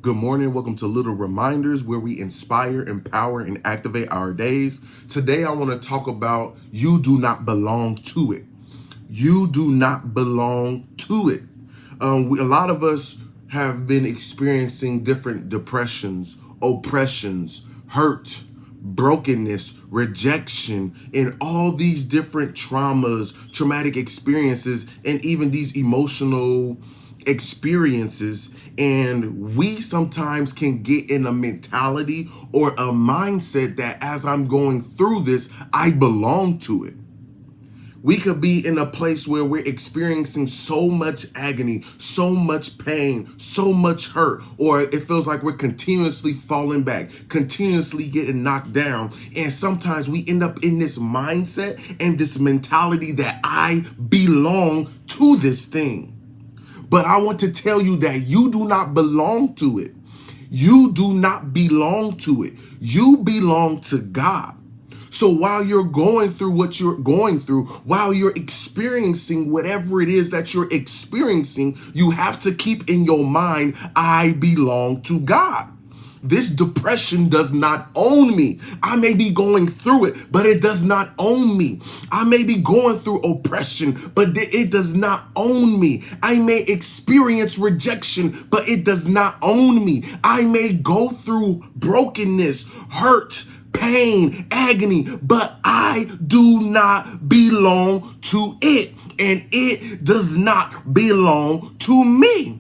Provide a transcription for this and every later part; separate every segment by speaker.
Speaker 1: Good morning. Welcome to Little Reminders, where we inspire, empower, and activate our days. Today, I want to talk about you do not belong to it. You do not belong to it. A lot of us have been experiencing different depressions, oppressions, hurt, brokenness, rejection, and all these different traumatic experiences, and even these emotional experiences. And we sometimes can get in a mentality or a mindset that as I'm going through this, I belong to it. We could be in a place where we're experiencing so much agony, so much pain, so much hurt, or it feels like we're continuously falling back, continuously getting knocked down. And sometimes we end up in this mindset and this mentality that I belong to this thing. But I want to tell you that you do not belong to it. You do not belong to it. You belong to God. So while you're going through what you're going through, while you're experiencing whatever it is that you're experiencing, you have to keep in your mind, I belong to God. This depression does not own me. I may be going through it, but it does not own me. I may be going through oppression, but it does not own me. I may experience rejection, but it does not own me. I may go through brokenness, hurt, pain, agony, but I do not belong to it, and it does not belong to me.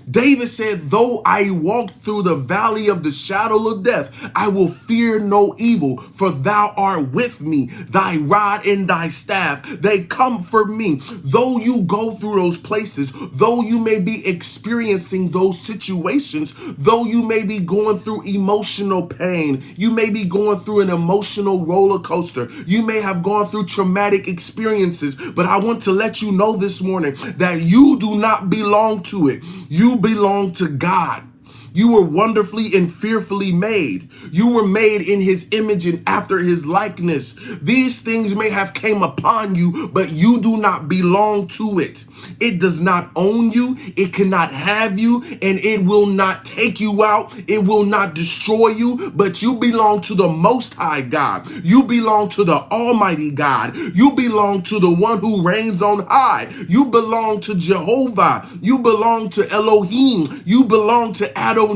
Speaker 1: David said, though I walk through the valley of the shadow of death, I will fear no evil, for thou art with me. Thy rod and thy staff, they comfort me. Though you go through those places, though you may be experiencing those situations, though you may be going through emotional pain, you may be going through an emotional roller coaster, you may have gone through traumatic experiences, but I want to let you know this morning that you do not belong to it. You belong to God. You were wonderfully and fearfully made. You were made in his image and after his likeness. These things may have came upon you, but you do not belong to it. It does not own you. It cannot have you, and it will not take you out. It will not destroy you, but you belong to the Most High God. You belong to the Almighty God. You belong to the one who reigns on high. You belong to Jehovah. You belong to Elohim. You belong to Adonai.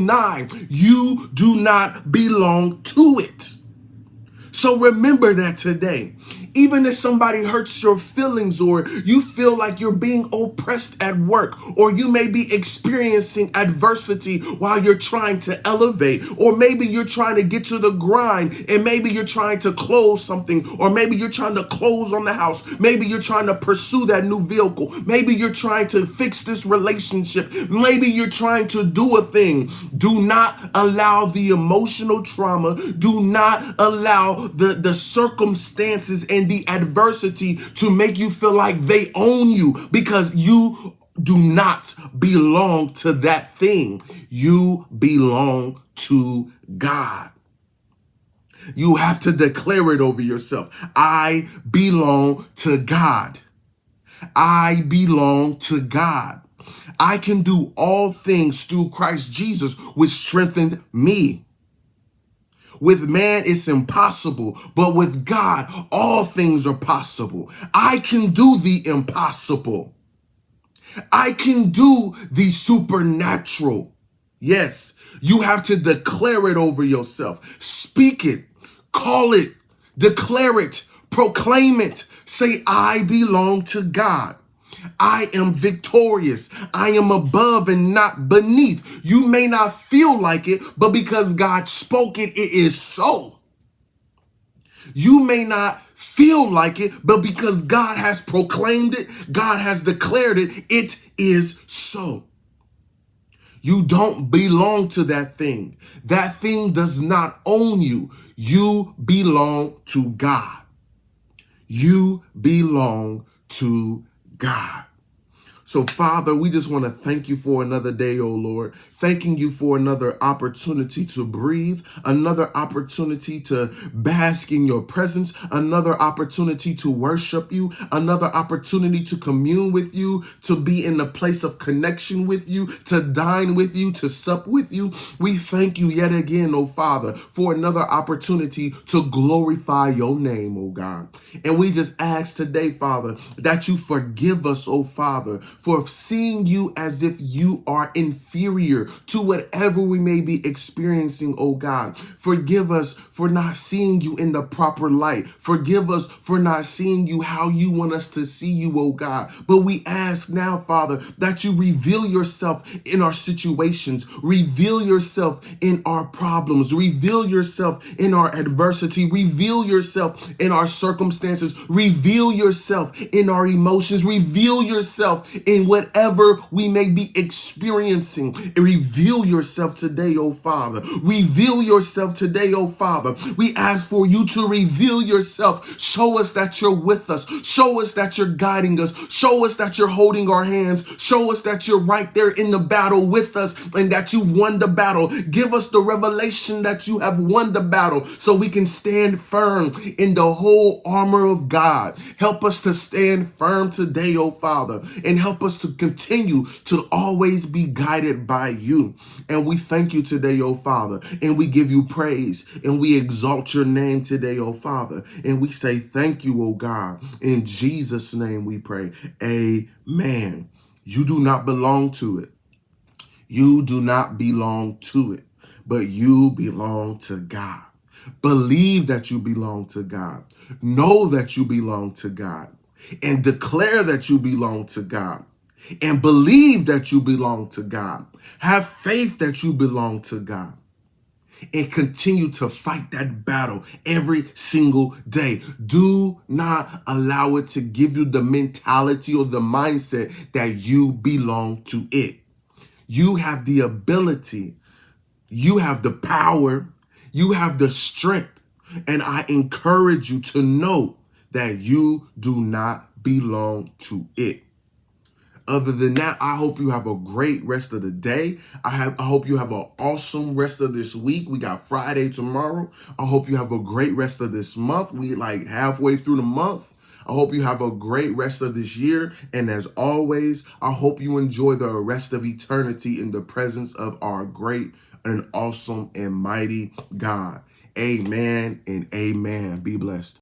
Speaker 1: You do not belong to it. So remember that today. Even if somebody hurts your feelings, or you feel like you're being oppressed at work, or you may be experiencing adversity while you're trying to elevate, or maybe you're trying to get to the grind, and maybe you're trying to close something, or maybe you're trying to close on the house, maybe you're trying to pursue that new vehicle, maybe you're trying to fix this relationship, maybe you're trying to do a thing. Do not allow the emotional trauma, do not allow the circumstances and the adversity to make you feel like they own you, because you do not belong to that thing. You belong to God. You have to declare it over yourself. I belong to God. I belong to God. I can do all things through Christ Jesus, which strengthened me. With man, it's impossible, but with God, all things are possible. I can do the impossible. I can do the supernatural. Yes, you have to declare it over yourself. Speak it, call it, declare it, proclaim it. Say, I belong to God. I am victorious. I am above and not beneath. You may not feel like it, but because God spoke it, it is so. You may not feel like it, but because God has proclaimed it, God has declared it, it is so. You don't belong to that thing. That thing does not own you. You belong to God. You belong to God. So, Father, we just want to thank you for another day, oh Lord. Thanking you for another opportunity to breathe, another opportunity to bask in your presence, another opportunity to worship you, another opportunity to commune with you, to be in a place of connection with you, to dine with you, to sup with you. We thank you yet again, oh Father, for another opportunity to glorify your name, oh God. And we just ask today, Father, that you forgive us, oh Father, for seeing you as if you are inferior to whatever we may be experiencing, oh God. Forgive us for not seeing you in the proper light. Forgive us for not seeing you how you want us to see you, oh God. But we ask now, Father, that you reveal yourself in our situations, reveal yourself in our problems, reveal yourself in our adversity, reveal yourself in our circumstances, reveal yourself in our emotions, reveal yourself in whatever we may be experiencing. Reveal yourself today, oh Father. Reveal yourself today, oh Father. We ask for you to reveal yourself. Show us that you're with us. Show us that you're guiding us. Show us that you're holding our hands. Show us that you're right there in the battle with us and that you've won the battle. Give us the revelation that you have won the battle so we can stand firm in the whole armor of God. Help us to stand firm today, oh Father, and help us to continue to always be guided by you. And we thank you today, oh Father, and we give you praise and we exalt your name today, oh Father, and we say thank you, oh God. In Jesus' name we pray. Amen. You do not belong to it. You do not belong to it, but you belong to God. Believe that you belong to God. Know that you belong to God. And declare that you belong to God. And believe that you belong to God. Have faith that you belong to God. And continue to fight that battle every single day. Do not allow it to give you the mentality or the mindset that you belong to it. You have the ability, you have the power, you have the strength, and I encourage you to know that you do not belong to it. Other than that, I hope you have a great rest of the day. I hope you have an awesome rest of this week. We got Friday tomorrow. I hope you have a great rest of this month. We like halfway through the month. I hope you have a great rest of this year. And as always, I hope you enjoy the rest of eternity in the presence of our great and awesome and mighty God. Amen and amen. Be blessed.